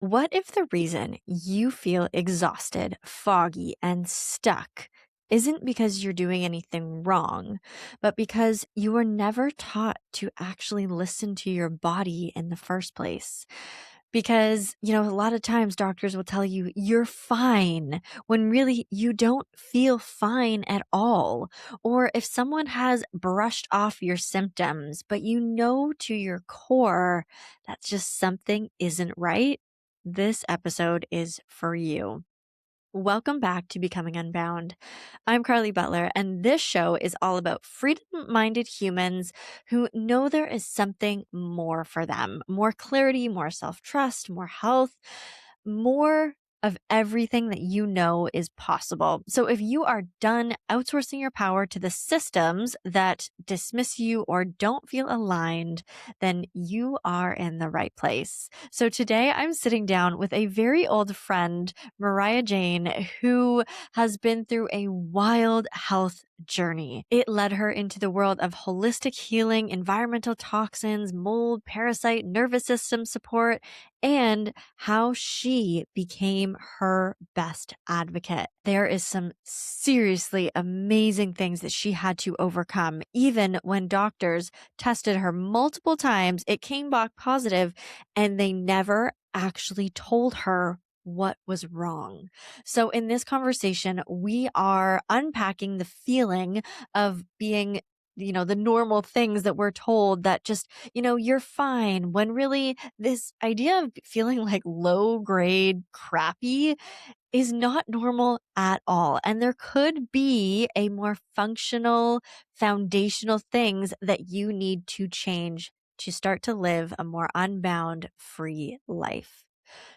What if the reason you feel exhausted, foggy, and stuck isn't because you're doing anything wrong, but because you were never taught to actually listen to your body in the first place? Because, a lot of times doctors will tell you you're fine when really you don't feel fine at all. Or if someone has brushed off your symptoms, but you know to your core that's just something isn't right, this episode is for you. Welcome back to Becoming Unbound. I'm Carly Butler, and this show is all about freedom minded humans who know there is something more for them, more clarity, more self trust, more health, more of everything that you know is possible. So if you are done outsourcing your power to the systems that dismiss you or don't feel aligned, then you are in the right place. So today I'm sitting down with a very old friend, Mariah Jane, who has been through a wild health journey. It led her into the world of holistic healing, environmental toxins, mold, parasite, nervous system support, and how she became her best advocate. There is some seriously amazing things that she had to overcome. Even when doctors tested her multiple times, it came back positive, and they never actually told her what was wrong. So in this conversation, we are unpacking the feeling of being the normal things that we're told that just, you're fine, when really this idea of feeling like low grade crappy is not normal at all. And there could be a more functional, foundational things that you need to change to start to live a more unbound, free life.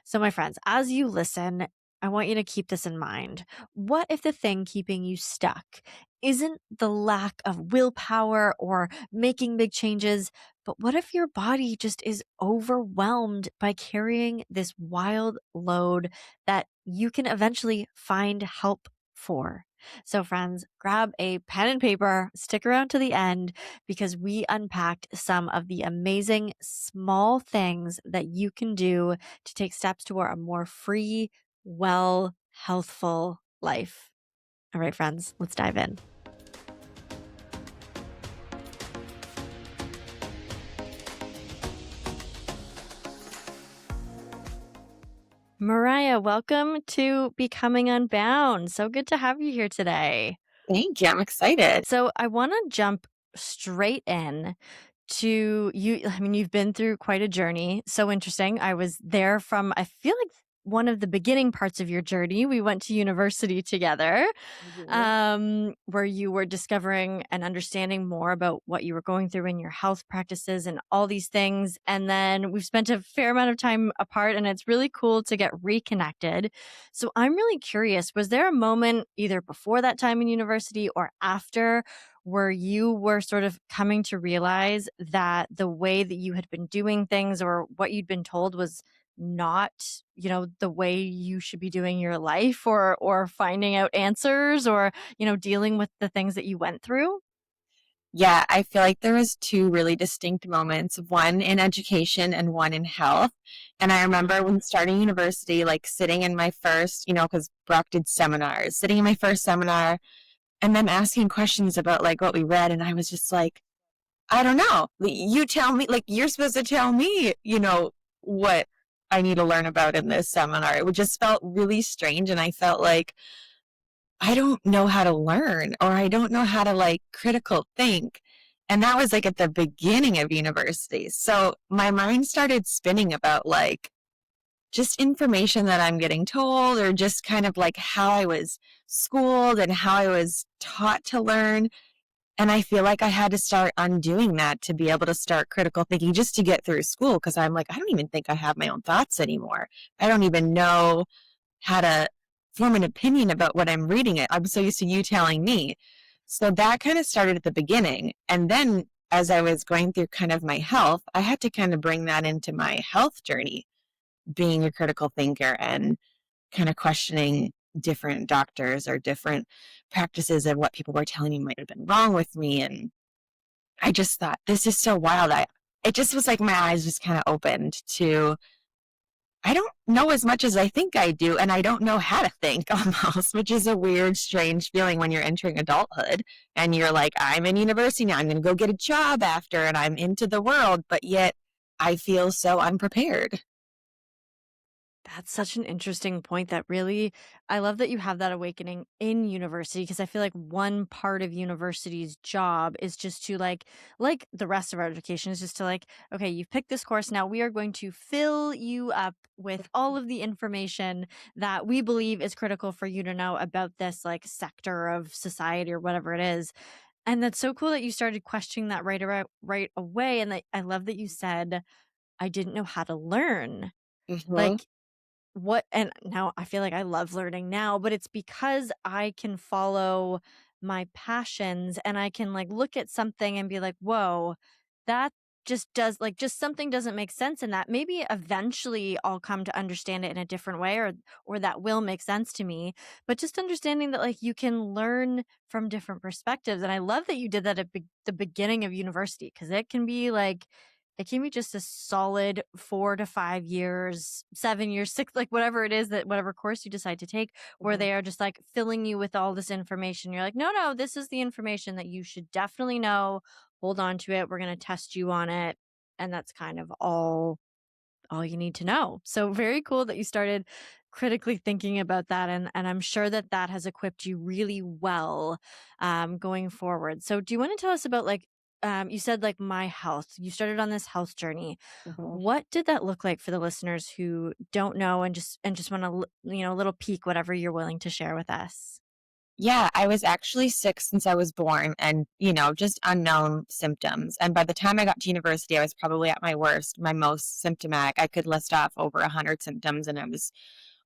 So, my friends, as you listen, I want you to keep this in mind. What if the thing keeping you stuck isn't the lack of willpower or making big changes, but what if your body just is overwhelmed by carrying this wild load that you can eventually find help for? So, friends, grab a pen and paper, stick around to the end because we unpacked some of the amazing small things that you can do to take steps toward a more free, well, healthful life. All right, friends, let's dive in. Mariah, welcome to Becoming Unbound. So good to have you here today. Thank you. I'm excited. So I want to jump straight in to you. I mean, you've been through quite a journey. So interesting. I was there from, I feel like, one of the beginning parts of your journey. We went to university together, Mhm. where you were discovering and understanding more about what you were going through in your health practices and all these things. And then we've spent a fair amount of time apart, and it's really cool to get reconnected. So I'm really curious, was there a moment either before that time in university or after where you were sort of coming to realize that the way that you had been doing things or what you'd been told was not, the way you should be doing your life, or finding out answers, or, dealing with the things that you went through? Yeah, I feel like there was two really distinct moments, one in education and one in health. And I remember when starting university, like sitting in my first, because Brock did seminars, sitting in my first seminar and then asking questions about like what we read. And I was just like, I don't know. You tell me, like, you're supposed to tell me, what I need to learn about in this seminar. It just felt really strange. And I felt like, I don't know how to learn, or I don't know how to like critical think. And that was like at the beginning of university. So my mind started spinning about like just information that I'm getting told, or just kind of like how I was schooled and how I was taught to learn. And I feel like I had to start undoing that to be able to start critical thinking just to get through school. Cause I'm like, I don't even think I have my own thoughts anymore. I don't even know how to form an opinion about what I'm reading. I'm so used to you telling me. So that kind of started at the beginning. And then as I was going through kind of my health, I had to kind of bring that into my health journey, being a critical thinker and kind of questioning different doctors or different practices and what people were telling me might have been wrong with me. And I just thought, this is so wild. It just was like my eyes just kind of opened to I don't know as much as I think I do, and I don't know how to think almost, which is a weird, strange feeling when you're entering adulthood and you're like, I'm in university now, I'm going to go get a job after, and I'm into the world, but yet I feel so unprepared. That's such an interesting point that really I love that you have that awakening in university because I feel like one part of university's job is just to like the rest of our education is just to like, okay, you've picked this course, now we are going to fill you up with all of the information that we believe is critical for you to know about this like sector of society or whatever it is. And that's so cool that you started questioning that right away, and that I love that you said I didn't know how to learn. Hmm. Like what and now I feel like I love learning now, but it's because I can follow my passions and I can like look at something and be like, "Whoa, that just something doesn't make sense in that." Maybe eventually I'll come to understand it in a different way, or that will make sense to me. But just understanding that like you can learn from different perspectives. And I love that you did that at the beginning of university because it can be just a solid 4 to 5 years, 7 years, 6, like, whatever it is that whatever course you decide to take, where Hmm. they are just, like, filling you with all this information. You're like, "No, no, this is the information that you should definitely know. Hold on to it. We're gonna test you on it." And that's kind of all you need to know. So very cool that you started critically thinking about that, and I'm sure that that has equipped you really well going forward. So do you want to tell us about like you said like my health. You started on this health journey. Hmm. What did that look like for the listeners who don't know and just want to a little peek whatever you're willing to share with us? Yeah, I was actually sick since I was born and, just unknown symptoms. And by the time I got to university, I was probably at my worst, my most symptomatic. I could list off over 100 symptoms, and it was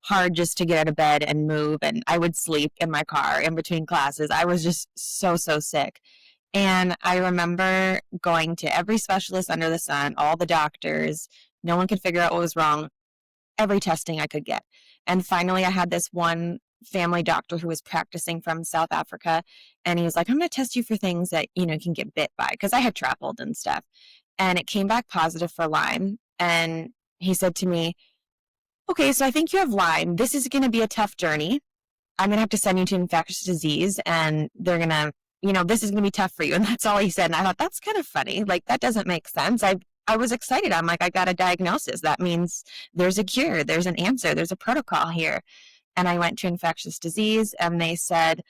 hard just to get out of bed and move. And I would sleep in my car in between classes. I was just so, so sick. And I remember going to every specialist under the sun, all the doctors. No one could figure out what was wrong, every testing I could get. And finally, I had this one family doctor who was practicing from South Africa. And he was like, I'm going to test you for things that, can get bit by, because I had traveled and stuff. And it came back positive for Lyme. And he said to me, okay, so I think you have Lyme. This is going to be a tough journey. I'm going to have to send you to infectious disease, and they're going to, this is going to be tough for you. And that's all he said. And I thought, that's kind of funny. Like, that doesn't make sense. I was excited. I'm like, I got a diagnosis. That means there's a cure, there's an answer, there's a protocol here. And I went to infectious disease, and they said,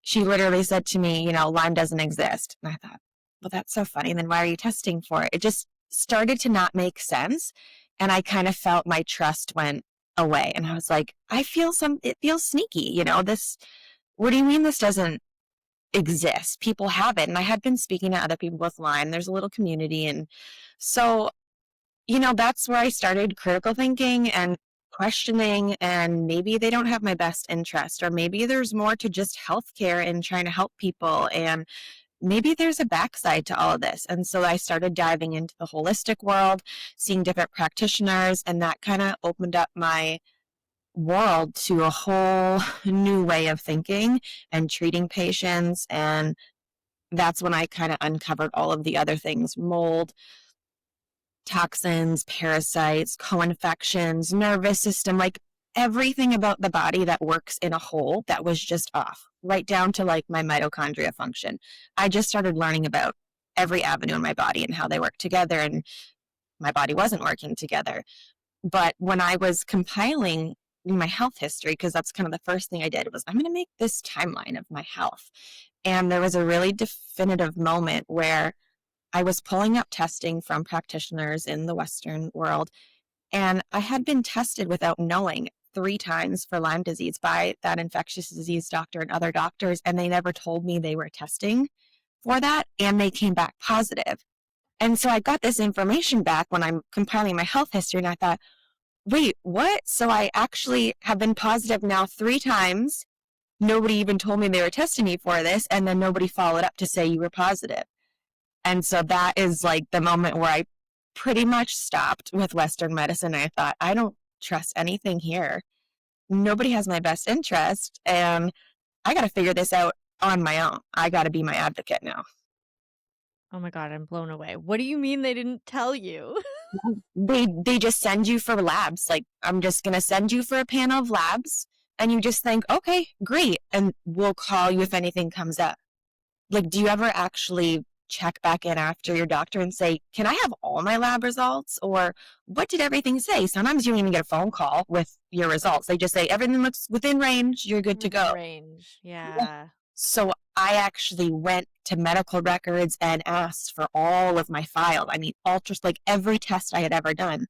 she literally said to me, Lyme doesn't exist. And I thought, well, that's so funny. And then why are you testing for it? It just started to not make sense. And I kind of felt my trust went away. And I was like, it feels sneaky, what do you mean this doesn't exist? People have it. And I had been speaking to other people with Lyme. There's a little community. And so, that's where I started critical thinking and questioning, and maybe they don't have my best interest, or maybe there's more to just healthcare and trying to help people, and maybe there's a backside to all of this. And so I started diving into the holistic world, seeing different practitioners, and that kind of opened up my world to a whole new way of thinking and treating patients. And that's when I kind of uncovered all of the other things: mold, toxins, parasites, co-infections, nervous system, like everything about the body that works in a whole that was just off, right down to like my mitochondria function. I just started learning about every avenue in my body and how they work together, and my body wasn't working together. But when I was compiling my health history, because that's kind of the first thing I did, was I'm going to make this timeline of my health. And there was a really definitive moment where I was pulling up testing from practitioners in the Western world, and I had been tested without knowing 3 times for Lyme disease by that infectious disease doctor and other doctors, and they never told me they were testing for that, and they came back positive. And so I got this information back when I'm compiling my health history, and I thought, wait, what? So I actually have been positive now 3 times. Nobody even told me they were testing me for this, and then nobody followed up to say you were positive. And so that is like the moment where I pretty much stopped with Western medicine. I thought, I don't trust anything here. Nobody has my best interest, and I got to figure this out on my own. I got to be my advocate now. Oh my god, I'm blown away. What do you mean they didn't tell you? They just send you for labs. Like, I'm just going to send you for a panel of labs, and you just think, okay, great. And we'll call you if anything comes up. Like, do you ever actually check back in after your doctor and say, can I have all my lab results? Or what did everything say? Sometimes you don't even get a phone call with your results. They just say, everything looks within range. You're good to Within go. range. Yeah. Yeah. So I actually went to medical records and asked for all of my files. I mean, like every test I had ever done.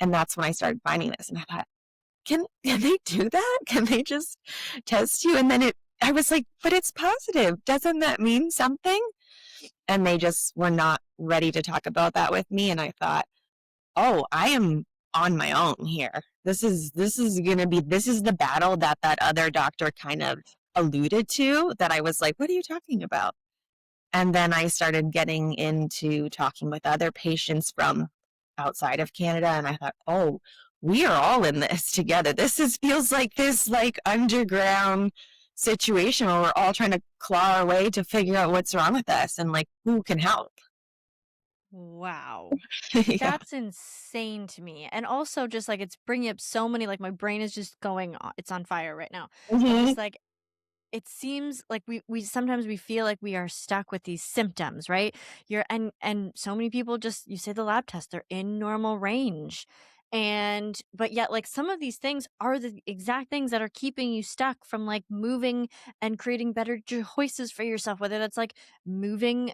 And that's when I started finding this. And I thought, can they do that? Can they just test you? And then I was like, but it's positive. Doesn't that mean something? And they just were not ready to talk about that with me. And I thought, oh, I am on my own here. This is the battle that other doctor kind of alluded to, that I was like, what are you talking about? And then I started getting into talking with other patients from outside of Canada, and I thought, oh, we are all in this together. Feels like this like underground situation where we're all trying to claw our way to figure out what's wrong with us and like who can help. Wow. Yeah. That's insane to me. And also just like it's bringing up so many, like my brain is just going it's on fire right now. Of Mm-hmm. just like it seems like we sometimes we feel like we are stuck with these symptoms, right? You're and so many people just you say the lab test, they're in normal range. And but yet like some of these things are the exact things that are keeping you stuck from like moving and creating better choices for yourself, whether that's like moving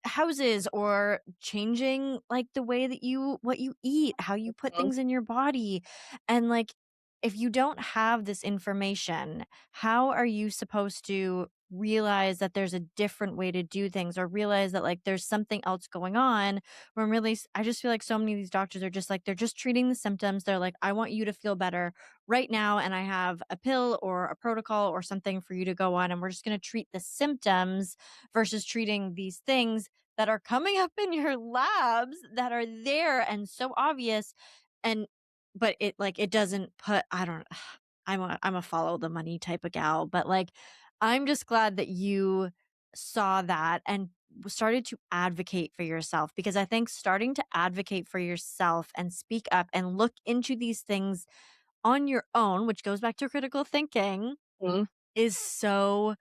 houses or changing like the way that you what you eat, how you put things in your body. And like if you don't have this information, how are you supposed to realize that there's a different way to do things or realize that like there's something else going on when really I just feel like so many of these doctors are just like they're just treating the symptoms. They're like, I want you to feel better right now and I have a pill or a protocol or something for you to go on and we're just going to treat the symptoms versus treating these things that are coming up in your labs that are there and so obvious. And but it like it doesn't put I don't I'm a follow the money type of gal, but like I'm just glad that you saw that and started to advocate for yourself, because I think starting to advocate for yourself and speak up and look into these things on your own, which goes back to critical thinking, Mm-hmm. is so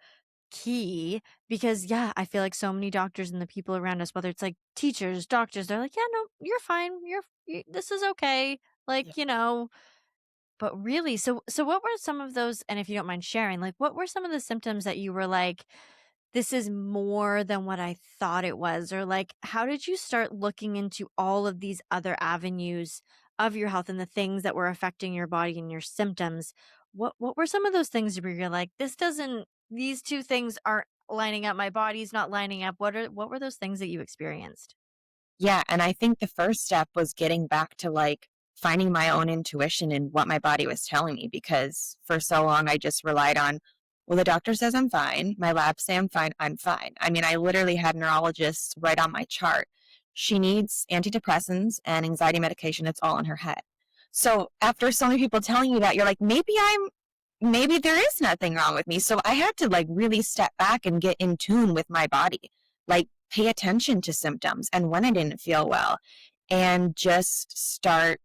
key. Because yeah, I feel like so many doctors and the people around us, whether it's like teachers, doctors, they're like, yeah, no, you're fine, this is okay, Yeah. like but really, so what were some of those, and if you don't mind sharing, like what were some of the symptoms that you were like, this is more than what I thought it was? Or like how did you start looking into all of these other avenues of your health and the things that were affecting your body and your symptoms? What were some of those things where you're like, this doesn't these two things aren't lining up, my body's not lining up? What were those things that you experienced? Yeah, and I think the first step was getting back to like finding my own intuition and what my body was telling me, because for so long I just relied on, well, the doctor says I'm fine, my labs say I'm fine, I'm fine. I mean, I literally had neurologists write on my chart, she needs antidepressants and anxiety medication, it's all in her head. So after so many people telling you that, you're like, maybe there is nothing wrong with me. So I had to like really step back and get in tune with my body, like pay attention to symptoms and when I didn't feel well, and just start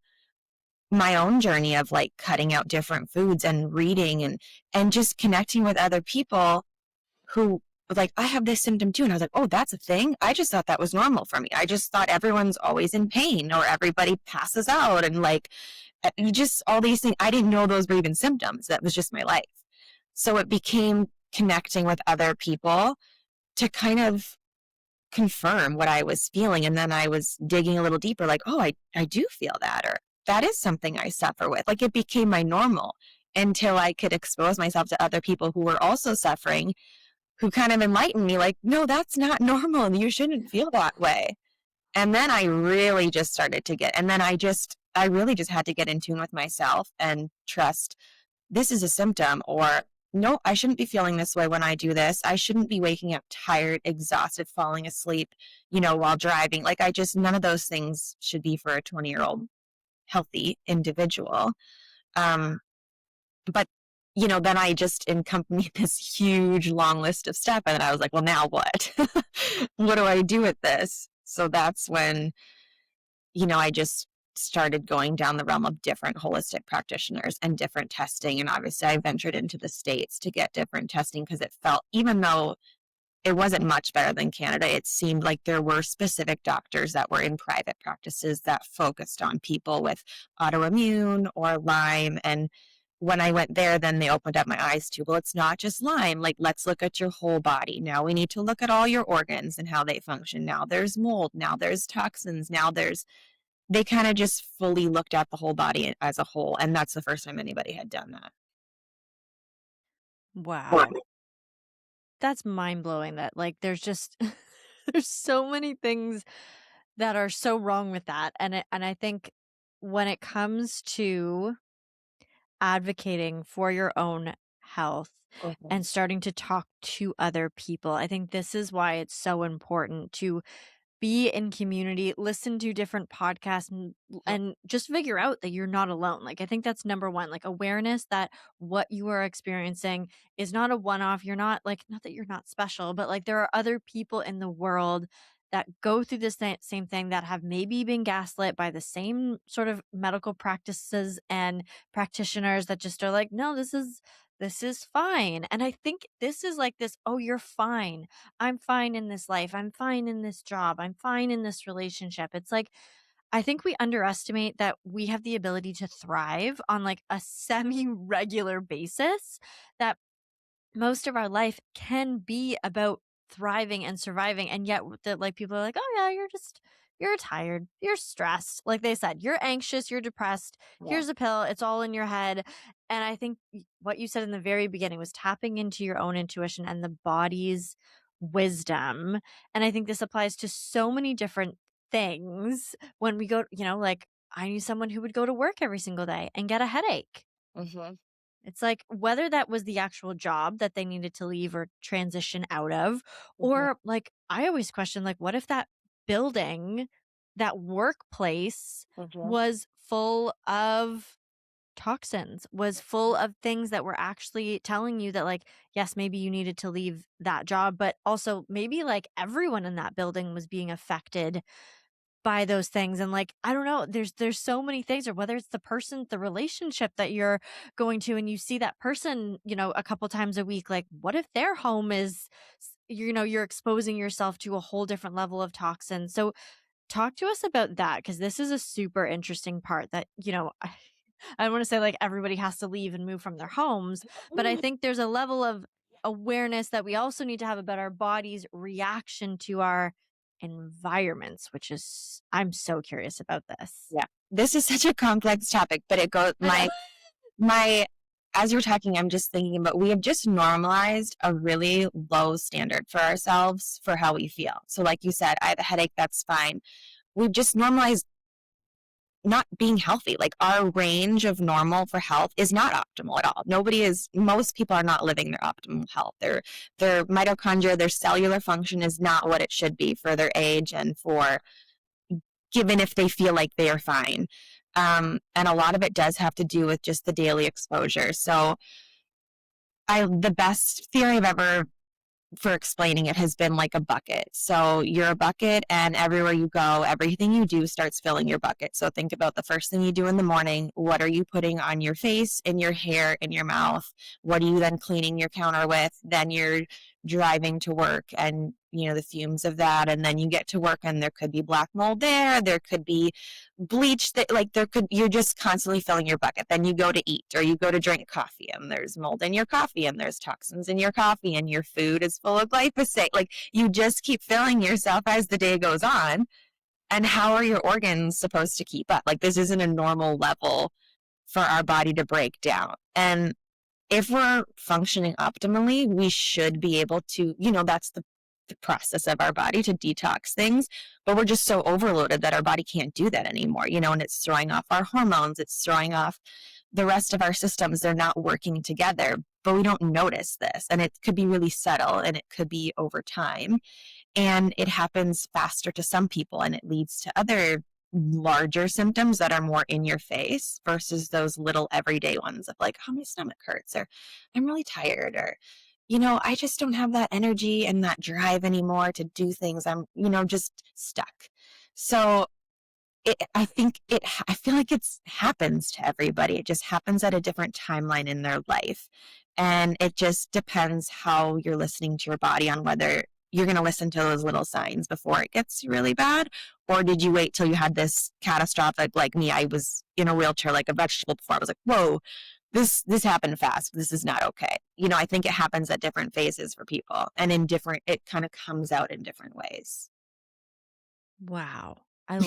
my own journey of like cutting out different foods and reading and just connecting with other people who were like, I have this symptom too. And I was like, oh, that's a thing. I just thought that was normal for me. I just thought everyone's always in pain or everybody passes out and like just all these things. I didn't know those were even symptoms. That was just my life. So it became connecting with other people to kind of confirm what I was feeling. And then I was digging a little deeper, like, oh, I do feel that, or that is something I suffer with. Like it became my normal until I could expose myself to other people who were also suffering, who kind of enlightened me, like, no, that's not normal. And you shouldn't feel that way. And then I really just started to get, and then I really just had to get in tune with myself and trust this is a symptom, or no, I shouldn't be feeling this way when I do this. I shouldn't be waking up tired, exhausted, falling asleep, while driving. Like none of those things should be for a 20-year-old healthy individual. Um, but, then I just accompanied this huge long list of stuff. And I was like, well, now what? What do I do with this? So that's when, I just started going down the realm of different holistic practitioners and different testing. And obviously, I ventured into the States to get different testing because it felt, even though it wasn't much better than Canada, it seemed like there were specific doctors that were in private practices that focused on people with autoimmune or Lyme. And when I went there, then they opened up my eyes to, well, it's not just Lyme. Like, let's look at your whole body. Now we need to look at all your organs and how they function. Now there's mold. Now there's toxins. They kind of just fully looked at the whole body as a whole. And that's the first time anybody had done that. Wow. That's mind-blowing that, like, there's just there's so many things that are so wrong with that, and I think when it comes to advocating for your own health Mhm. and starting to talk to other people, I think this is why it's so important to be in community, listen to different podcasts, and just figure out that you're not alone. Like, I think that's number one, like awareness that what you are experiencing is not a one off. You're not like, not that you're not special, but like there are other people in the world that go through the same thing, that have maybe been gaslit by the same sort of medical practices and practitioners that just are like, no, this is fine. And I think this is like this, oh, you're fine. I'm fine in this life. I'm fine in this job. I'm fine in this relationship. It's like, I think we underestimate that we have the ability to thrive on like a semi regular basis, that most of our life can be about thriving and surviving. And yet that like people are like, oh yeah, you're tired, you're stressed. Like they said, you're anxious, you're depressed. Yeah. Here's a pill, it's all in your head. And I think what you said in the very beginning was tapping into your own intuition and the body's wisdom. And I think this applies to so many different things when we go, like I knew someone who would go to work every single day and get a headache. Hmm. It's like whether that was the actual job that they needed to leave or transition out of, Hmm. or like I always question, like, what if that building, that workplace Hmm. was full of toxins, was full of things that were actually telling you that, like, yes, maybe you needed to leave that job, but also maybe like everyone in that building was being affected by those things. And like I don't know, there's so many things, or whether it's the person, the relationship that you're going to, and you see that person a couple times a week, like what if their home is you're exposing yourself to a whole different level of toxins. So talk to us about that, because this is a super interesting part that I don't want to say like everybody has to leave and move from their homes, but I think there's a level of awareness that we also need to have about our body's reaction to our environments, which is, I'm so curious about this. Yeah. This is such a complex topic, but it goes, I know. my, as you're talking, I'm just thinking, but we have just normalized a really low standard for ourselves for how we feel. So, like you said, I have a headache, that's fine. We've just normalized not being healthy. Like, our range of normal for health is not optimal at all. Most people are not living their optimal health. Their mitochondria, their cellular function is not what it should be for their age and for given if they feel like they are fine. And a lot of it does have to do with just the daily exposure. So the best theory I've ever for explaining it has been like a bucket. So you're a bucket, and everywhere you go, everything you do starts filling your bucket. So think about the first thing you do in the morning. What are you putting on your face, in your hair, in your mouth? What are you then cleaning your counter with? Then you're driving to work, and the fumes of that, and then you get to work and there could be black mold there could be bleach that, like, you're just constantly filling your bucket. Then you go to eat or you go to drink coffee, and there's mold in your coffee, and there's toxins in your coffee, and your food is full of glyphosate. Like, you just keep filling yourself as the day goes on. And how are your organs supposed to keep up? Like, this isn't a normal level for our body to break down. And if we're functioning optimally, we should be able to, that's the process of our body to detox things. But we're just so overloaded that our body can't do that anymore, and it's throwing off our hormones, it's throwing off the rest of our systems. They're not working together, but we don't notice this. And it could be really subtle, and it could be over time. And it happens faster to some people, and it leads to other larger symptoms that are more in your face versus those little everyday ones of like, oh, my stomach hurts, or I'm really tired, or I just don't have that energy and that drive anymore to do things. I'm just stuck. So I feel like it's happens to everybody. It just happens at a different timeline in their life. And it just depends how you're listening to your body on whether you're going to listen to those little signs before it gets really bad. Or did you wait till you had this catastrophic, like me, I was in a wheelchair like a vegetable before. I was like, whoa, this happened fast. This is not okay. I think it happens at different phases for people and it kind of comes out in different ways. Wow. I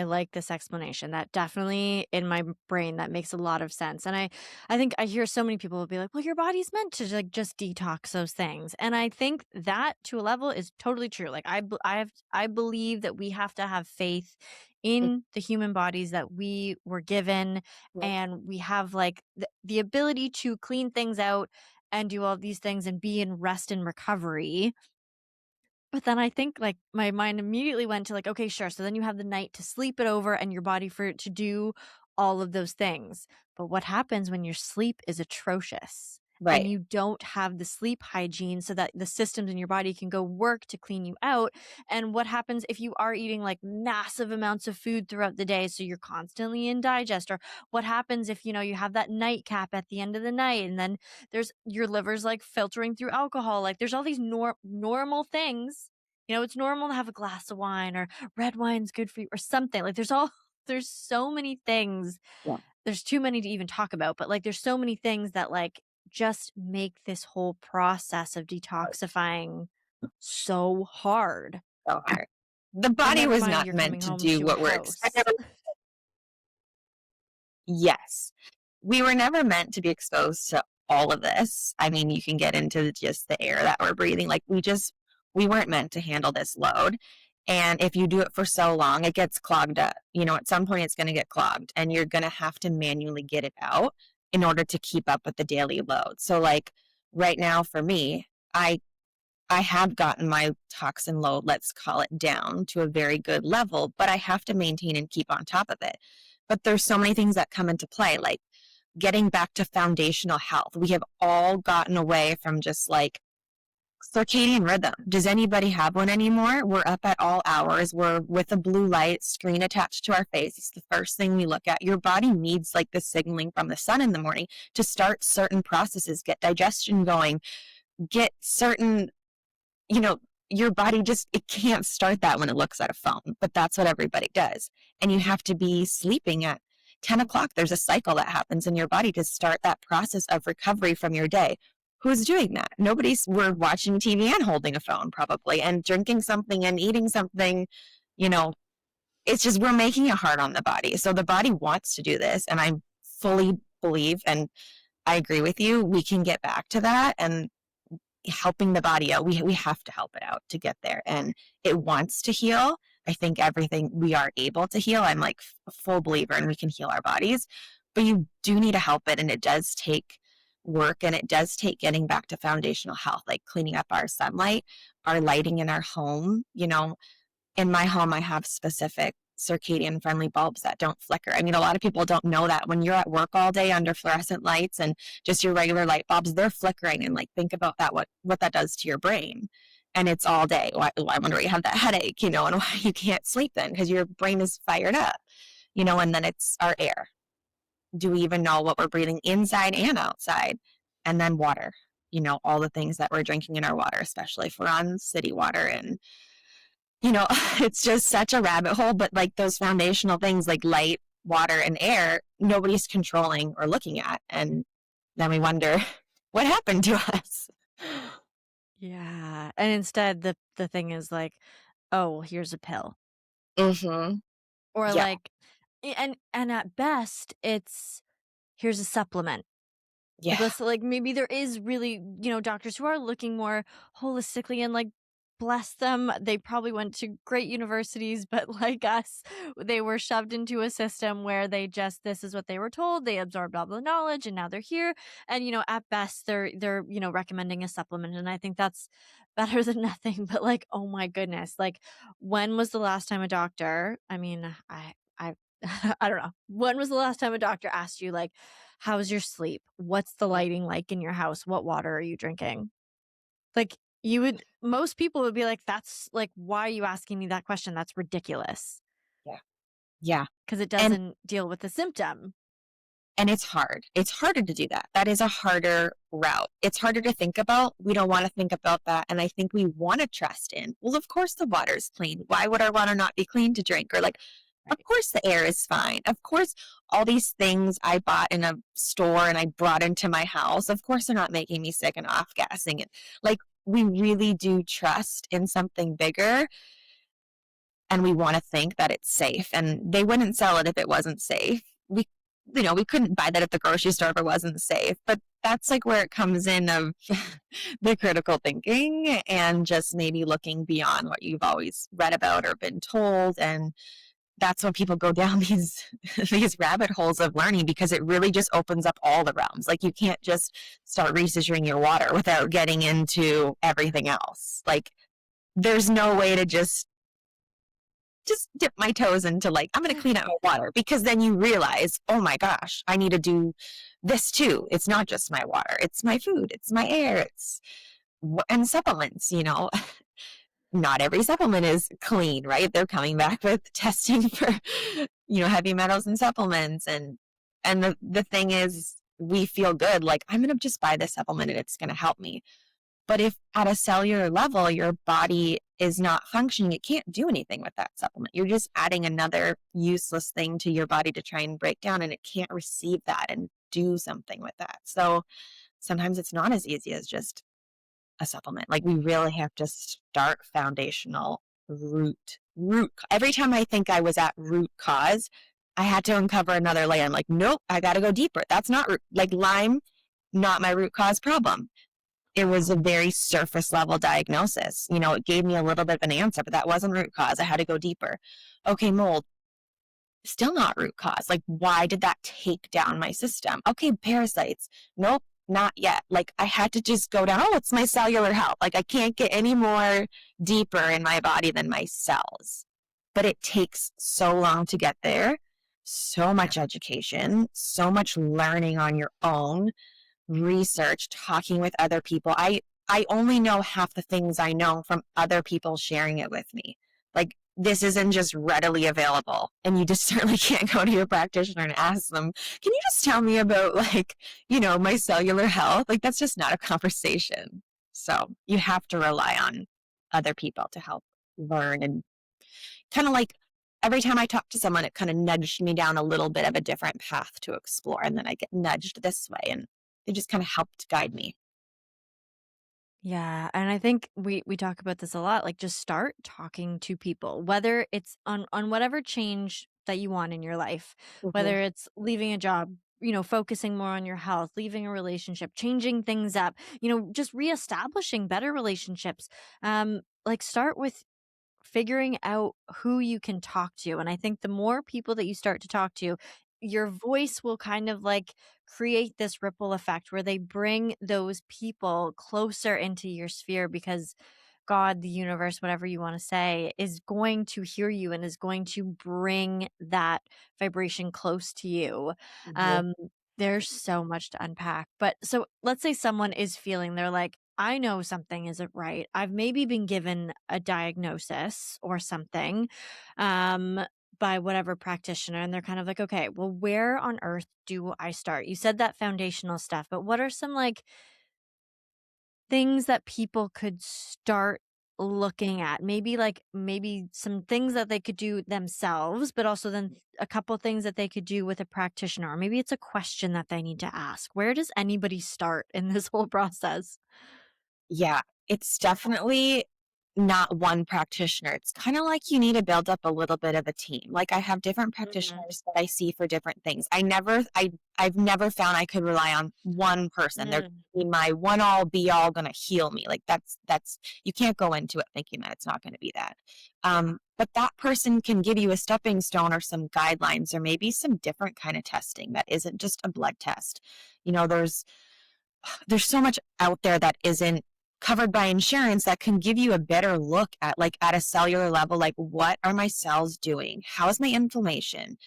like this explanation. That definitely in my brain that makes a lot of sense. And I think I hear so many people will be like, "Well, your body's meant to like just detox those things." And I think that to a level is totally true. Like I believe that we have to have faith in the human bodies that we were given, and we have like the ability to clean things out and do all these things and be in rest and recovery. But then I think, like, my mind immediately went to, like, okay, sure. So then you have the night to sleep it over and your body for it to do all of those things. But what happens when your sleep is atrocious and Right. you don't have the sleep hygiene so that the systems in your body can go work to clean you out? And what happens if you are eating like massive amounts of food throughout the day? So you're constantly in digest, or what happens if, you have that nightcap at the end of the night and then there's your liver's like filtering through alcohol. Like there's all these normal things. It's normal to have a glass of wine, or red wine's good for you or something. Like there's so many things. Yeah. There's too many to even talk about, but like there's so many things that like just make this whole process of detoxifying so hard. So hard. The And body never was mind not you're meant coming to home do to a what we're house. expected. Yes. We were never meant to be exposed to all of this. I mean, you can get into just the air that we're breathing. Like we weren't meant to handle this load. And if you do it for so long, it gets clogged up. At some point it's going to get clogged and you're going to have to manually get it out in order to keep up with the daily load. So like right now for me, I have gotten my toxin load, let's call it, down to a very good level, but I have to maintain and keep on top of it. But there's so many things that come into play, like getting back to foundational health. We have all gotten away from just like circadian rhythm. Does anybody have one anymore? We're up at all hours. We're with a blue light screen attached to our face. It's the first thing we look at. Your body needs like the signaling from the sun in the morning to start certain processes, get digestion going, get certain you know, your body just it can't start that when it looks at a phone, but that's what everybody does. And you have to be sleeping at 10 o'clock. There's a cycle that happens in your body to start that process of recovery from your day. Who's doing that? We're watching TV and holding a phone probably and drinking something and eating something, you know, it's just we're making it hard on the body. So the body wants to do this. And I fully believe and I agree with you. We can get back to that. And helping the body out. We have to help it out to get there. And it wants to heal. I think everything we are able to heal. I'm like a full believer and we can heal our bodies, but you do need to help it. And it does take work and it does take getting back to foundational health, like cleaning up our sunlight, our lighting in our home, in my home, I have specific circadian friendly bulbs that don't flicker. I mean, a lot of people don't know that when you're at work all day under fluorescent lights and just your regular light bulbs, they're flickering. And like, think about that, what that does to your brain. And it's all day. I wonder why you have that headache, and why you can't sleep then because your brain is fired up, and then it's our air. Do we even know what we're breathing inside and outside? And then water, all the things that we're drinking in our water, especially if we're on city water and it's just such a rabbit hole, but like those foundational things like light, water, and air, nobody's controlling or looking at. And then we wonder what happened to us. Yeah. And instead the thing is like, oh, well, here's a pill. Mm-hmm. Or Yeah. like and at best it's here's a supplement. Like, Yeah. let's like maybe there is really, doctors who are looking more holistically, and like bless them, they probably went to great universities, but like us, they were shoved into a system where this is what they were told, they absorbed all the knowledge and now they're here. And at best they're recommending a supplement, and I think that's better than nothing. But like, oh my goodness, like when was the last time a doctor, I mean, I I don't know. When was the last time a doctor asked you, like, how's your sleep? What's the lighting like in your house? What water are you drinking? Like, most people would be like, that's like, why are you asking me that question? That's ridiculous. Yeah. Yeah. because it And doesn't deal with the symptom. And it's hard. It's harder to do that. That is a harder route. It's harder to think about. We don't want to think about that. And I think we want to trust in, well, of course the water's clean. Why would our water not be clean to drink? Or like, of Right. course the air is fine. Of course, all these things I bought in a store and I brought into my house, of course they're not making me sick and off gassing it. Like, we really do trust in something bigger, and we want to think that it's safe, and they wouldn't sell it if it wasn't safe. We couldn't buy that at the grocery store if it wasn't safe. But that's like where it comes in of the critical thinking and just maybe looking beyond what you've always read about or been told. And that's when people go down these rabbit holes of learning, because it really just opens up all the realms. Like, you can't just start researching your water without getting into everything else. Like, there's no way to just dip my toes into, like, I'm going to clean out my water, because then you realize, oh my gosh, I need to do this too. It's not just my water, it's my food, it's my air, and supplements. Not every supplement is clean, right? They're coming back with testing for, heavy metals and supplements. And the thing is, we feel good. Like, I'm going to just buy this supplement and it's going to help me. But if at a cellular level, your body is not functioning, it can't do anything with that supplement. You're just adding another useless thing to your body to try and break down, and it can't receive that and do something with that. So sometimes it's not as easy as just a supplement. Like, we really have to start foundational root. Every time I think I was at root cause, I had to uncover another layer. I'm like, nope, I got to go deeper. That's not like Lyme, not my root cause problem. It was a very surface level diagnosis. It gave me a little bit of an answer, but that wasn't root cause. I had to go deeper. Okay, mold, still not root cause. Like, why did that take down my system? Okay, parasites, nope, not yet. Like, I had to just go down, oh, it's my cellular health. Like, I can't get any more deeper in my body than my cells. But it takes so long to get there. So much education, so much learning on your own, research, talking with other people. I only know half the things I know from other people sharing it with me. Like, this isn't just readily available, and you just certainly can't go to your practitioner and ask them, can you just tell me about, like, my cellular health? Like, that's just not a conversation. So you have to rely on other people to help learn. And kind of like, every time I talk to someone, it kind of nudged me down a little bit of a different path to explore. And then I get nudged this way, and it just kind of helped guide me. Yeah, and I think we talk about this a lot, like, just start talking to people, whether it's on whatever change that you want in your life, Mhm. whether it's leaving a job, focusing more on your health, leaving a relationship, changing things up, just reestablishing better relationships. Like, start with figuring out who you can talk to. And I think the more people that you start to talk to, your voice will kind of like create this ripple effect where they bring those people closer into your sphere, because God, the universe, whatever you want to say, is going to hear you and is going to bring that vibration close to you. Mhm. Um, there's so much to unpack. But so let's say someone is feeling, they're like, I know something isn't right. I've maybe been given a diagnosis or something um, by whatever practitioner, and they're kind of like, okay, well, where on earth do I start? You said that foundational stuff, but what are some like things that people could start looking at? Maybe some things that they could do themselves, but also then a couple things that they could do with a practitioner. Or maybe it's a question that they need to ask. Where does anybody start in this whole process? Yeah, it's definitely not one practitioner. It's kind of like you need to build up a little bit of a team. Like, I have different Mhm. practitioners that I see for different things. I've never found I could rely on one person. They're Mm. my one all be all going to heal me. Like, that's you can't go into it thinking that it's not going to be that. But that person can give you a stepping stone or some guidelines, or maybe some different kind of testing that isn't just a blood test. There's so much out there that isn't covered by insurance that can give you a better look at, like, at a cellular level, like, what are my cells doing? How's my inflammation?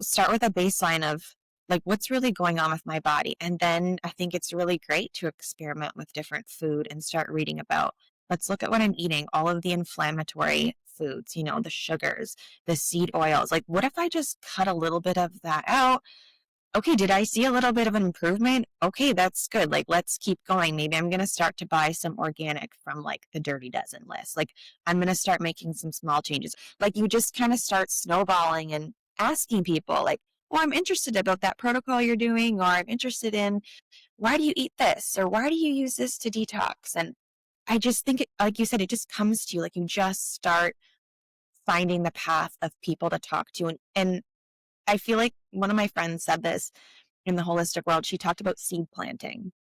Start with a baseline of, like, what's really going on with my body. And then I think it's really great to experiment with different food and start reading about, let's look at what I'm eating, all of the inflammatory foods, the sugars, the seed oils. Like, what if I just cut a little bit of that out? Okay, did I see a little bit of an improvement? Okay, that's good. Like, let's keep going. Maybe I'm going to start to buy some organic from like the Dirty Dozen list. Like, I'm going to start making some small changes. Like, you just kind of start snowballing and asking people, like, oh, I'm interested about that protocol you're doing, or I'm interested in why do you eat this, or why do you use this to detox? And I just think, like you said, it just comes to you. Like, you just start finding the path of people to talk to. And I feel like one of my friends said this in the holistic world. She talked about seed planting.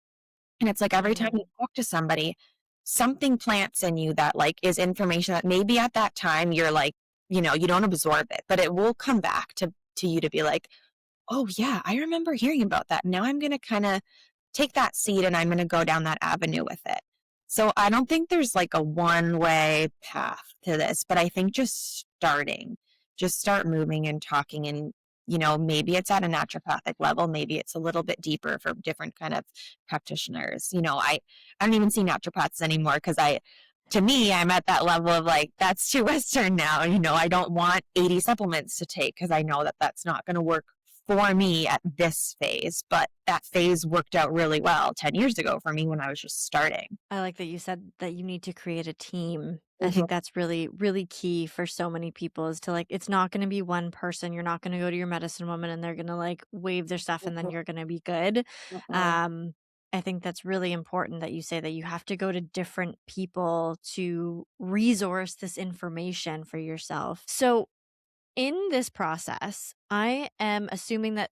And it's like every time you talk to somebody, something plants in you that like is information that maybe at that time you're like, you don't absorb it, but it will come back to you to be like, oh yeah, I remember hearing about that. Now I'm going to kind of take that seed and I'm going to go down that avenue with it. So I don't think there's like a one way path to this, but I think just start moving and talking, and maybe it's at a naturopathic level, maybe it's a little bit deeper for different kind of practitioners. I don't even see naturopaths anymore because to me, I'm at that level of like, that's too Western now. I don't want 80 supplements to take because I know that that's not going to work for me at this phase, but that phase worked out really well 10 years ago for me when I was just starting. I like that you said that you need to create a team. I Mhm. think that's really, really key for so many people is to like, it's not going to be one person. You're not going to go to your medicine woman and they're going to like wave their stuff and then Mhm. you're going to be good. Mhm. Um, I think that's really important that you say that you have to go to different people to resource this information for yourself. So in this process, I am assuming that,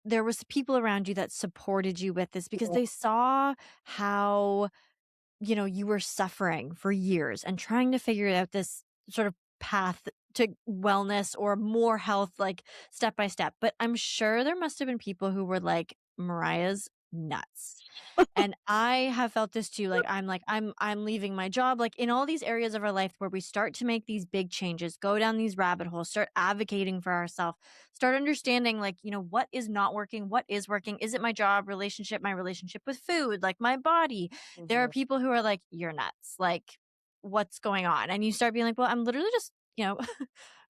there was people around you that supported you with this because they saw how, you were suffering for years and trying to figure out this sort of path to wellness or more health, like step by step. But I'm sure there must have been people who were like, Mariah's nuts. And I have felt this too. I'm leaving my job. Like in all these areas of our life where we start to make these big changes, go down these rabbit holes, start advocating for ourselves, start understanding like, what is not working, what is working. Is it my job, relationship, my relationship with food, like my body? There are Mhm. people who are like, you're nuts. Like, what's going on? And you start being like, well, I'm literally just,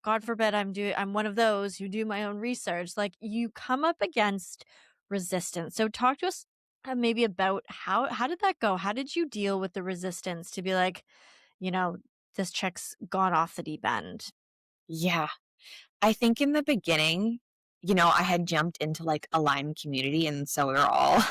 God forbid I'm one of those who do my own research. Like you come up against resistance. So talk to us maybe about how did that go? How did you deal with the resistance to be like, you know, this chick's gone off the deep end? Yeah. I think in the beginning, I had jumped into like a Lyme community, and so we were all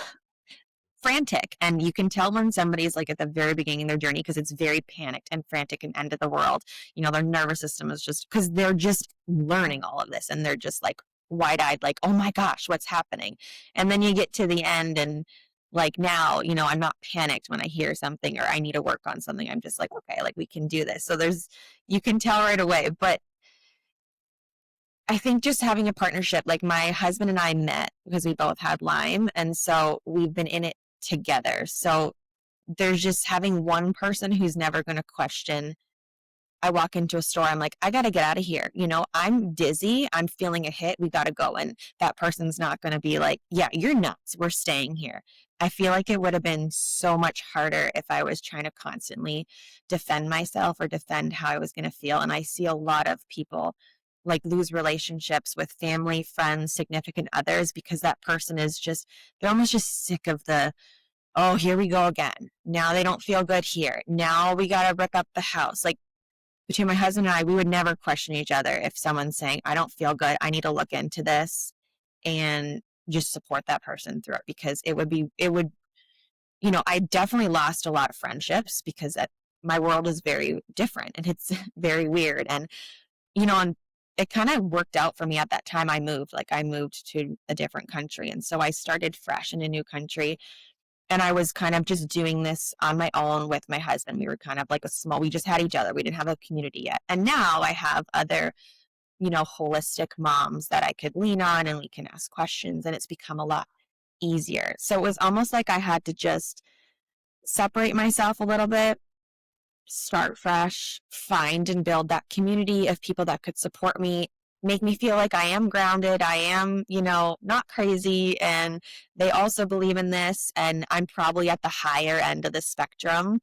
frantic. And you can tell when somebody's like at the very beginning of their journey because it's very panicked and frantic and end of the world. Their nervous system is just because they're just learning all of this and they're just like wide eyed, like, oh my gosh, what's happening? And then you get to the end and like now, I'm not panicked when I hear something or I need to work on something. I'm just like, okay, like we can do this. So you can tell right away. But I think just having a partnership, like my husband and I met because we both had Lyme. And so we've been in it together. So there's just having one person who's never going to question. I walk into a store, I'm like, I got to get out of here. I'm dizzy. I'm feeling a hit. We got to go. And that person's not going to be like, yeah, you're nuts. We're staying here. I feel like it would have been so much harder if I was trying to constantly defend myself or defend how I was going to feel. And I see a lot of people like lose relationships with family, friends, significant others because that person is just, they're almost just sick of the, oh, here we go again. Now they don't feel good here. Now we got to rip up the house. Like between my husband and I, we would never question each other if someone's saying, I don't feel good. I need to look into this and just support that person through it because I definitely lost a lot of friendships because my world is very different and it's very weird. And it kind of worked out for me at that time. I moved to a different country. And so I started fresh in a new country. And I was kind of just doing this on my own with my husband. We were kind of like we just had each other. We didn't have a community yet. And now I have other, holistic moms that I could lean on and we can ask questions and it's become a lot easier. So it was almost like I had to just separate myself a little bit, start fresh, find and build that community of people that could support me, make me feel like I am grounded, I am, not crazy, and they also believe in this. And I'm probably at the higher end of the spectrum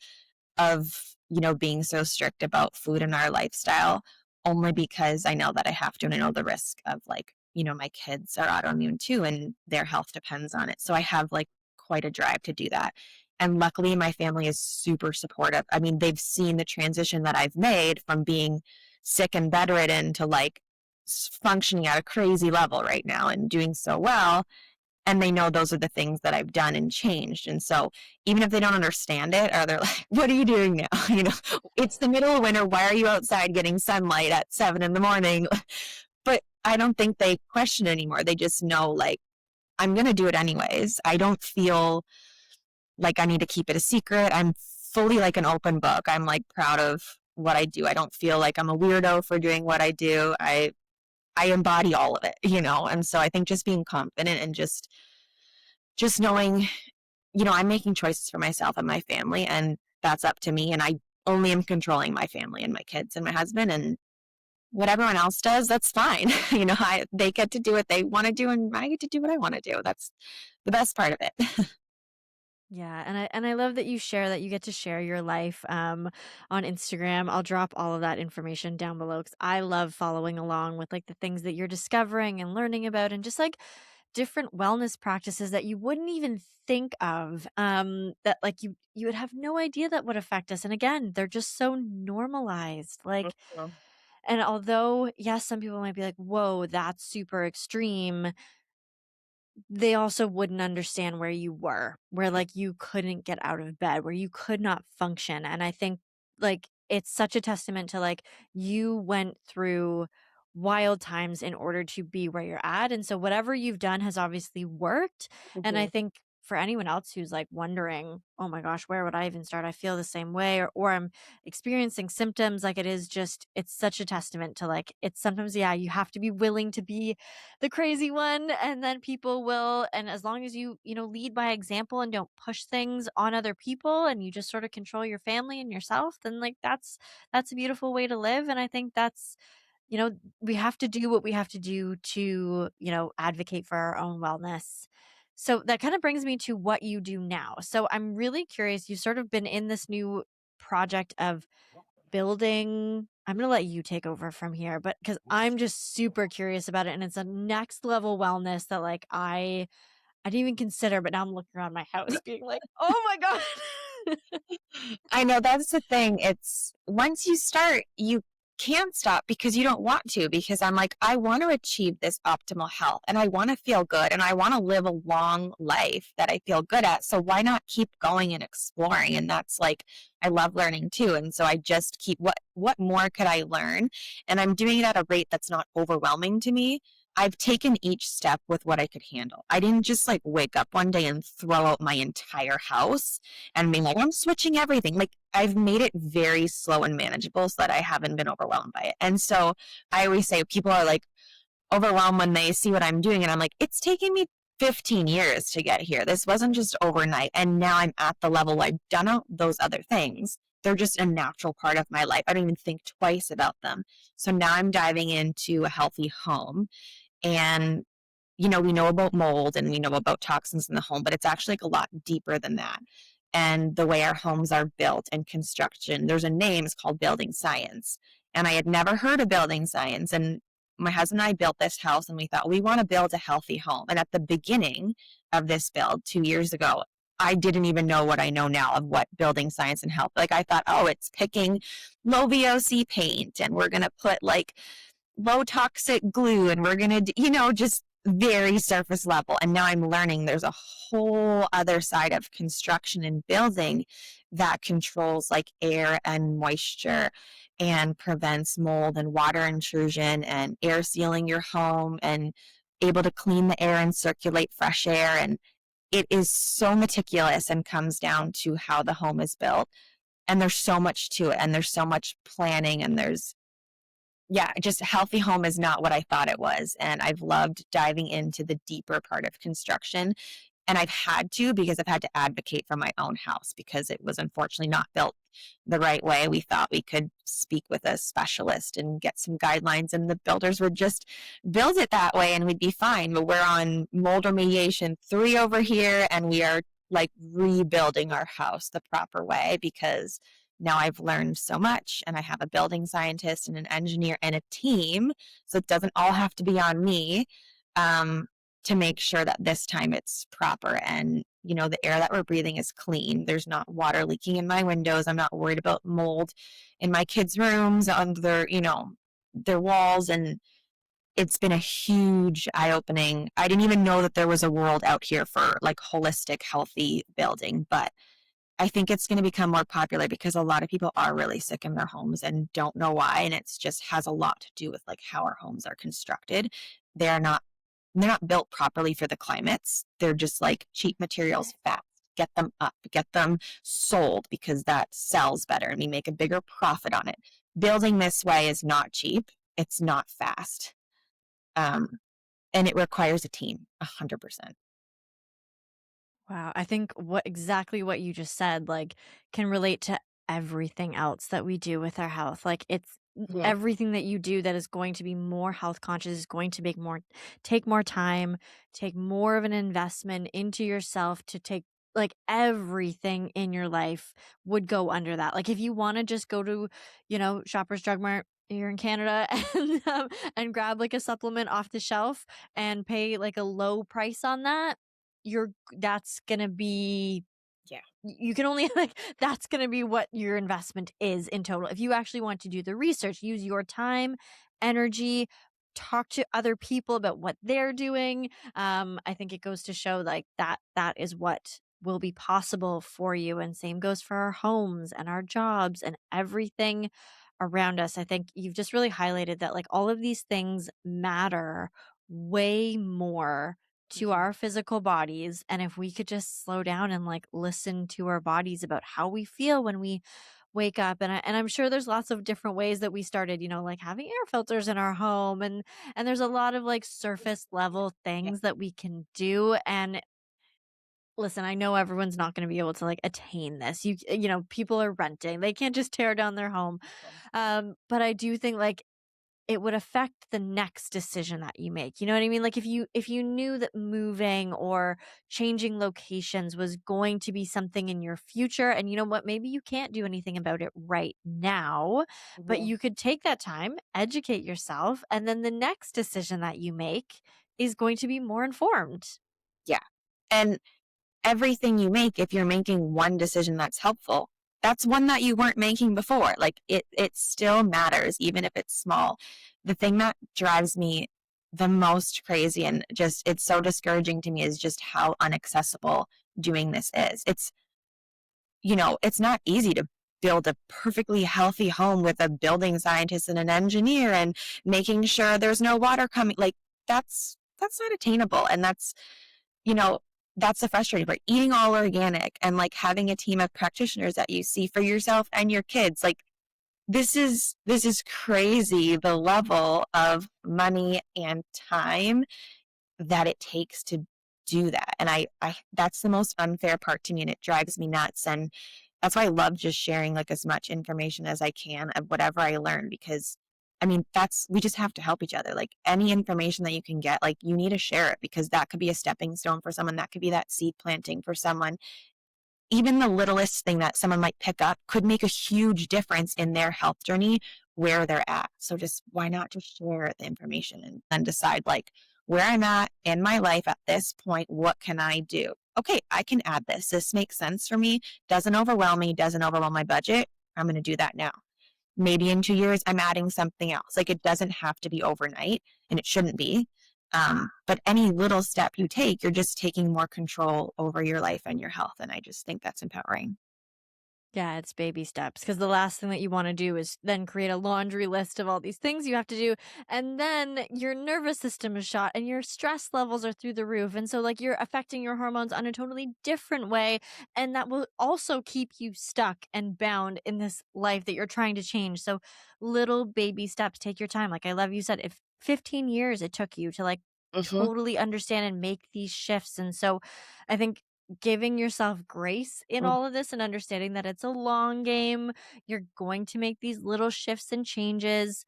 of being so strict about food in our lifestyle, only because I know that I have to, and I know the risk of like, my kids are autoimmune too, and their health depends on it. So I have like quite a drive to do that. And luckily, my family is super supportive. I mean, they've seen the transition that I've made from being sick and bedridden to like functioning at a crazy level right now and doing so well. And they know those are the things that I've done and changed. And so even if they don't understand it, or they're like, what are you doing now? It's the middle of winter. Why are you outside getting sunlight at 7 in the morning? But I don't think they question anymore. They just know, like, I'm going to do it anyways. I don't feel like I need to keep it a secret. I'm fully like an open book. I'm like proud of what I do. I don't feel like I'm a weirdo for doing what I do. I embody all of it, And so I think just being confident and just knowing, I'm making choices for myself and my family, and that's up to me. And I only am controlling my family and my kids and my husband, and what everyone else does, that's fine. They get to do what they want to do, and I get to do what I want to do. That's the best part of it. Yeah, and I love that you share that you get to share your life on Instagram. I'll drop all of that information down below because I love following along with like the things that you're discovering and learning about, and just like different wellness practices that you wouldn't even think of, that like you would have no idea that would affect us. And again, they're just so normalized. Like, Mhm. and although yes, some people might be like, "Whoa, that's super extreme," they also wouldn't understand where you were, where, like, you couldn't get out of bed, where you could not function. And I think, like, it's such a testament to, like, you went through wild times in order to be where you're at, and so whatever you've done has obviously worked. And I Mhm. think for anyone else who's, like, wondering, "Oh my gosh, where would I even start? I feel the same way," or I'm experiencing symptoms, like, it is just it's such a testament to, like, it's sometimes, yeah, you have to be willing to be the crazy one, and then people will, and as long as you lead by example and don't push things on other people, and you just sort of control your family and yourself, then like that's a beautiful way to live. And I think that's, we have to do what we have to do to, advocate for our own wellness. So that kind of brings me to what you do now. So I'm really curious, you've sort of been in this new project of building. I'm gonna let you take over from here, but because I'm just super curious about it, and it's a next level wellness that like I didn't even consider, but now I'm looking around my house being like, "Oh my god." I know that's the thing. It's once you start, you can't stop because you don't want to. Because I'm like, I want to achieve this optimal health and I want to feel good and I want to live a long life that I feel good at. So why not keep going and exploring? And that's like, I love learning too. And so I just keep what more could I learn? And I'm doing it at a rate that's not overwhelming to me. I've taken each step with what I could handle. I didn't just like wake up one day and throw out my entire house and being like, I'm switching everything. Like I've made it very slow and manageable so that I haven't been overwhelmed by it. And so I always say people are like overwhelmed when they see what I'm doing. And I'm like, it's taken me 15 years to get here. This wasn't just overnight. And now I'm at the level I've done out those other things. They're just a natural part of my life. I don't even think twice about them. So now I'm diving into a healthy home and, we know about mold and we know about toxins in the home, but it's actually like a lot deeper than that. And the way our homes are built and construction, there's a name, it's called building science. And I had never heard of building science. And my husband and I built this house and we thought we want to build a healthy home. And at the beginning of this build 2 years ago, I didn't even know what I know now of what building science and health. Like I thought, oh, it's picking low VOC paint and we're going to put like low toxic glue and we're going to, just very surface level. And now I'm learning there's a whole other side of construction and building that controls like air and moisture and prevents mold and water intrusion and air sealing your home and able to clean the air and circulate fresh air. And it is so meticulous and comes down to how the home is built. And there's so much to it and there's so much planning and there's yeah, just a healthy home is not what I thought it was. And I've loved diving into the deeper part of construction. And I've had to because I've had to advocate for my own house because it was unfortunately not built the right way. We thought we could speak with a specialist and get some guidelines, and the builders would just build it that way and we'd be fine. But we're on mold remediation 3 over here, and we are like rebuilding our house the proper way because Now I've learned so much, and I have a building scientist and an engineer and a team. So it doesn't all have to be on me, um, to make sure that this time it's proper and, the air that we're breathing is clean. There's not water leaking in my windows. I'm not worried about mold in my kids' rooms, on their walls. And it's been a huge eye opening. I didn't even know that there was a world out here for like holistic, healthy building, but I think it's going to become more popular because a lot of people are really sick in their homes and don't know why. And it's just has a lot to do with like how our homes are constructed. They're not they're not built properly for the climates. They're just like cheap materials fast. Get them up, get them sold because that sells better and we make a bigger profit on it. Building this way is not cheap. It's not fast. Um, and it requires a team, 100%. Wow, I think exactly what you just said, like, can relate to everything else that we do with our health. Like, Mhm. everything that you do that is going to be more health conscious is going to take more time, take more of an investment into yourself to take like everything in your life would go under that. Like, if you want to just go to, Shoppers Drug Mart here in Canada and grab like a supplement off the shelf and pay like a low price on that, you're that's gonna be Yeah. you can only like that's gonna be what your investment is in total. If you actually want to do the research, use your time, energy, talk to other people about what they're doing, I think it goes to show like that is what will be possible for you, and same goes for our homes and our jobs and everything around us. I think you've just really highlighted that like all of these things matter way more to Mhm. our physical bodies, and if we could just slow down and like listen to our bodies about how we feel when we wake up. And I'm sure there's lots of different ways that we started, like having air filters in our home, and there's a lot of like surface level Yeah. things that we can do. And listen, I know everyone's not going to be able to like attain this. People are renting, they can't just tear down their home. But I do think like it would affect the next decision that you make. You know what I mean? Like if you knew that moving or changing locations was going to be something in your future, and you know what, maybe you can't do anything about it right now, but Mhm. you could take that time, educate yourself, and then the next decision that you make is going to be more informed. Yeah. And everything you make, if you're making one decision that's helpful, that's one that you weren't making before. Like it still matters, even if it's small. The thing that drives me the most crazy and just it's so discouraging to me is just how unaccessible doing this is. It's not easy to build a perfectly healthy home with a building scientist and an engineer and making sure there's no water coming. Like that's not attainable. And you know, that's the frustrating part. Eating all organic and like having a team of practitioners that you see for yourself and your kids. Like this is crazy the level of money and time that it takes to do that. And I that's the most unfair part to me and it drives me nuts. And that's why I love just sharing like as much information as I can of whatever I learn because I mean that's we just have to help each other. Like any information that you can get, like you need to share it because that could be a stepping stone for someone. That could be that seed planting for someone. Even the littlest thing that someone might pick up could make a huge difference in their health journey where they're at. So just why not just share the information and then decide like where I'm at in my life at this point, what can I do? Okay, I can add this. This makes sense for me, doesn't overwhelm me, doesn't overwhelm my budget. I'm going to do that now. Maybe in 2 years, I'm adding something else. Like it doesn't have to be overnight and it shouldn't be. But any little step you take, you're just taking more control over your life and your health. And I just think that's empowering. Yeah, it's baby steps, because the last thing that you wanna do is then create a laundry list of all these things you have to do, and then your nervous system is shot and your stress levels are through the roof, and so, like, you're affecting your hormones on a totally different way, and that will also keep you stuck and bound in this life that you're trying to change. So, little baby steps, take your time. Like, I love you said, if 15 years it took you to, like, Hmm. totally understand and make these shifts, and so I think giving yourself grace in all of this and understanding that it's a long game. You're going to make these little shifts and changes.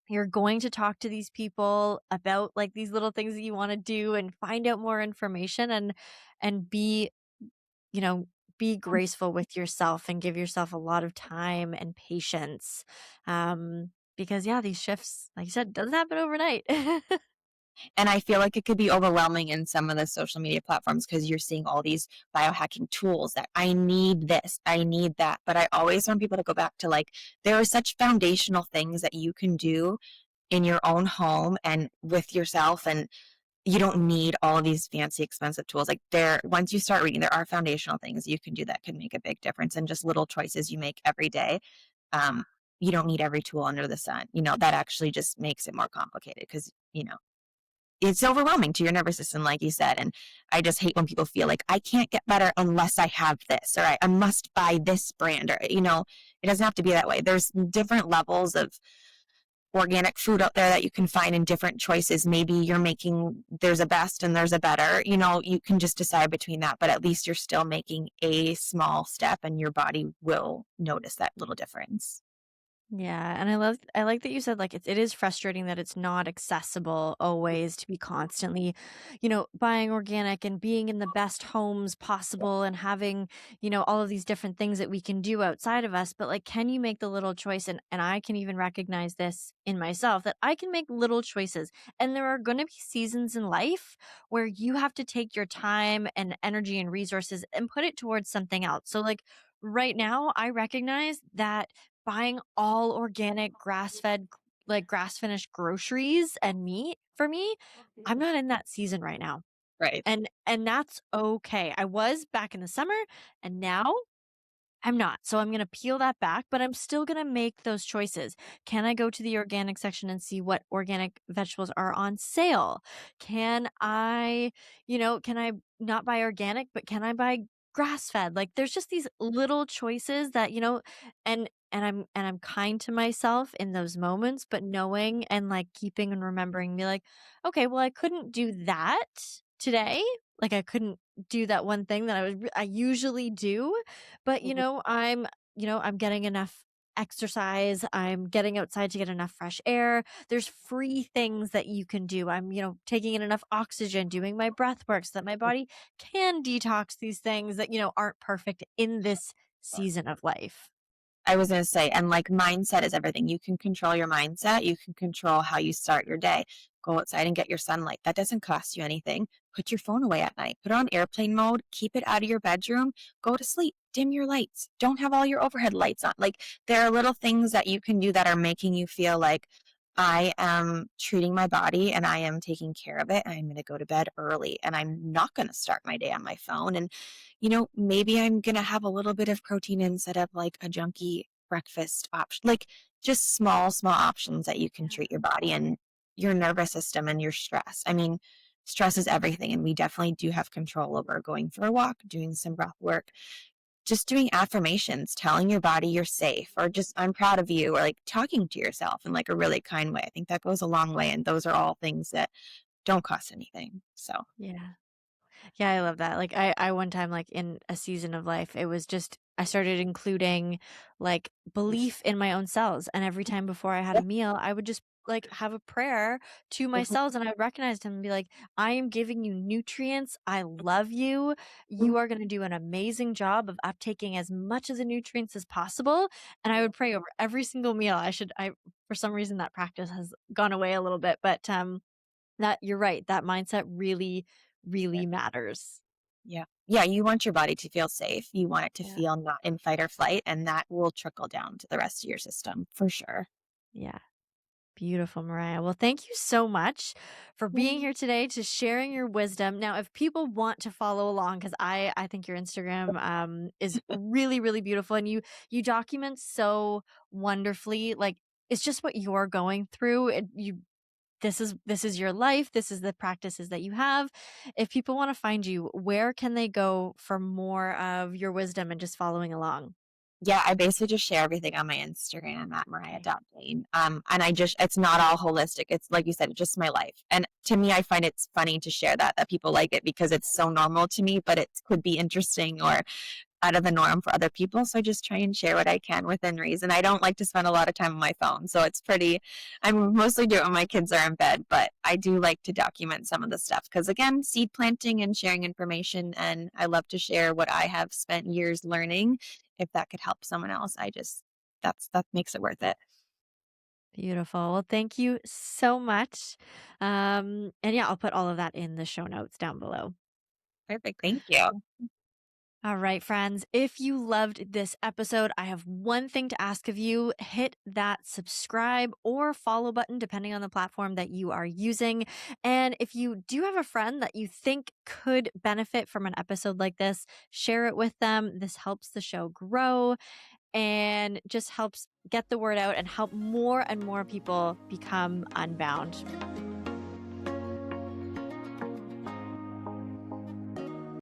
You're going to talk to these people about like these little things that you want to do and find out more information and be, you know, be graceful with yourself and give yourself a lot of time and patience. Because yeah, these shifts, like you said, doesn't happen overnight. And I feel like it could be overwhelming in some of the social media platforms because you're seeing all these biohacking tools that I need this, I need that. But I always want people to go back to like, there are such foundational things that you can do in your own home and with yourself. And you don't need all of these fancy, expensive tools. Like once you start reading, there are foundational things you can do that could make a big difference, and just little choices you make every day. Um, you don't need every tool under the sun. That actually just makes it more complicated because, it's overwhelming to your nervous system, like you said. And I just hate when people feel like I can't get better unless I have this, or I must buy this brand, or, it doesn't have to be that way. There's different levels of organic food out there that you can find in different choices. Maybe there's a best and there's a better, you can just decide between that, but at least you're still making a small step and your body will notice that little difference. Yeah, and I like that you said like it is frustrating that it's not accessible always to be constantly, buying organic and being in the best homes possible and having, all of these different things that we can do outside of us, but like can you make the little choice, and I can even recognize this in myself that I can make little choices, and there are going to be seasons in life where you have to take your time and energy and resources and put it towards something else. So like right now I recognize that buying all organic, grass-fed, like grass-finished groceries and meat for me, I'm not in that season right now. Right. And that's okay. I was back in the summer, and now I'm not. So I'm going to peel that back, but I'm still going to make those choices. Can I go to the organic section and see what organic vegetables are on sale? Can I not buy organic, but can I buy grass fed? Like there's just these little choices that, and I'm kind to myself in those moments, but knowing and like keeping and remembering be like, okay, well I couldn't do that today. Like I couldn't do that one thing that I usually do, but, Mhm. I'm getting enough exercise. I'm getting outside to get enough fresh air. There's free things that you can do. I'm, taking in enough oxygen, doing my breath work so that my body can detox these things that, aren't perfect in this season of life. I was going to say, and like mindset is everything. You can control your mindset. You can control how you start your day. Go outside and get your sunlight. That doesn't cost you anything. Put your phone away at night. Put it on airplane mode. Keep it out of your bedroom. Go to sleep. Dim your lights. Don't have all your overhead lights on. Like there are little things that you can do that are making you feel like I am treating my body and I am taking care of it. And I'm going to go to bed early and I'm not going to start my day on my phone. And maybe I'm going to have a little bit of protein instead of like a junky breakfast option, like just small, small options that you can treat your body and your nervous system and your stress. I mean, stress is everything. And we definitely do have control over going for a walk, doing some breath work, just doing affirmations, telling your body you're safe, or just I'm proud of you, or like talking to yourself in like a really kind way. I think that goes a long way. And those are all things that don't cost anything. So, Yeah. Yeah, I love that. Like I one time like in a season of life, it was just I started including like belief in my own cells. And every time before I had a yeah. meal, I would just like have a prayer to my Mhm. cells, and I would recognize them and be like, I am giving you nutrients. I love you. You are going to do an amazing job of uptaking as much of the nutrients as possible. And I would pray over every single meal. I for some reason that practice has gone away a little bit, but that you're right. That mindset really, really matters. Yeah. Yeah. You want your body to feel safe. You want it to Yeah. feel not in fight or flight, and that will trickle down to the rest of your system for sure. Yeah. Beautiful, Mariah. Well, thank you so much for being Mm. here today to sharing your wisdom. Now, if people want to follow along, because I think your Instagram is really, really beautiful, and you document so wonderfully. Like it's just what you're going through. This is your life. This is the practices that you have. If people want to find you, where can they go for more of your wisdom and just following along? Yeah, I basically just share everything on my Instagram at Okay. Mariah.Jane. And it's not all holistic. It's like you said, it's just my life. And to me, I find it's funny to share that people like it because it's so normal to me, but it could be interesting or out of the norm for other people. So I just try and share what I can within reason. I don't like to spend a lot of time on my phone. So it's pretty, I mostly do it when my kids are in bed, but I do like to document some of the stuff because, again, seed planting and sharing information. And I love to share what I have spent years learning. If that could help someone else, that makes it worth it. Beautiful. Well, thank you so much. And yeah, I'll put all of that in the show notes down below. Perfect. Thank you. All right, friends. If you loved this episode, I have one thing to ask of you. Hit that subscribe or follow button, depending on the platform that you are using. And if you do have a friend that you think could benefit from an episode like this, share it with them. This helps the show grow and just helps get the word out and help more and more people become unbound.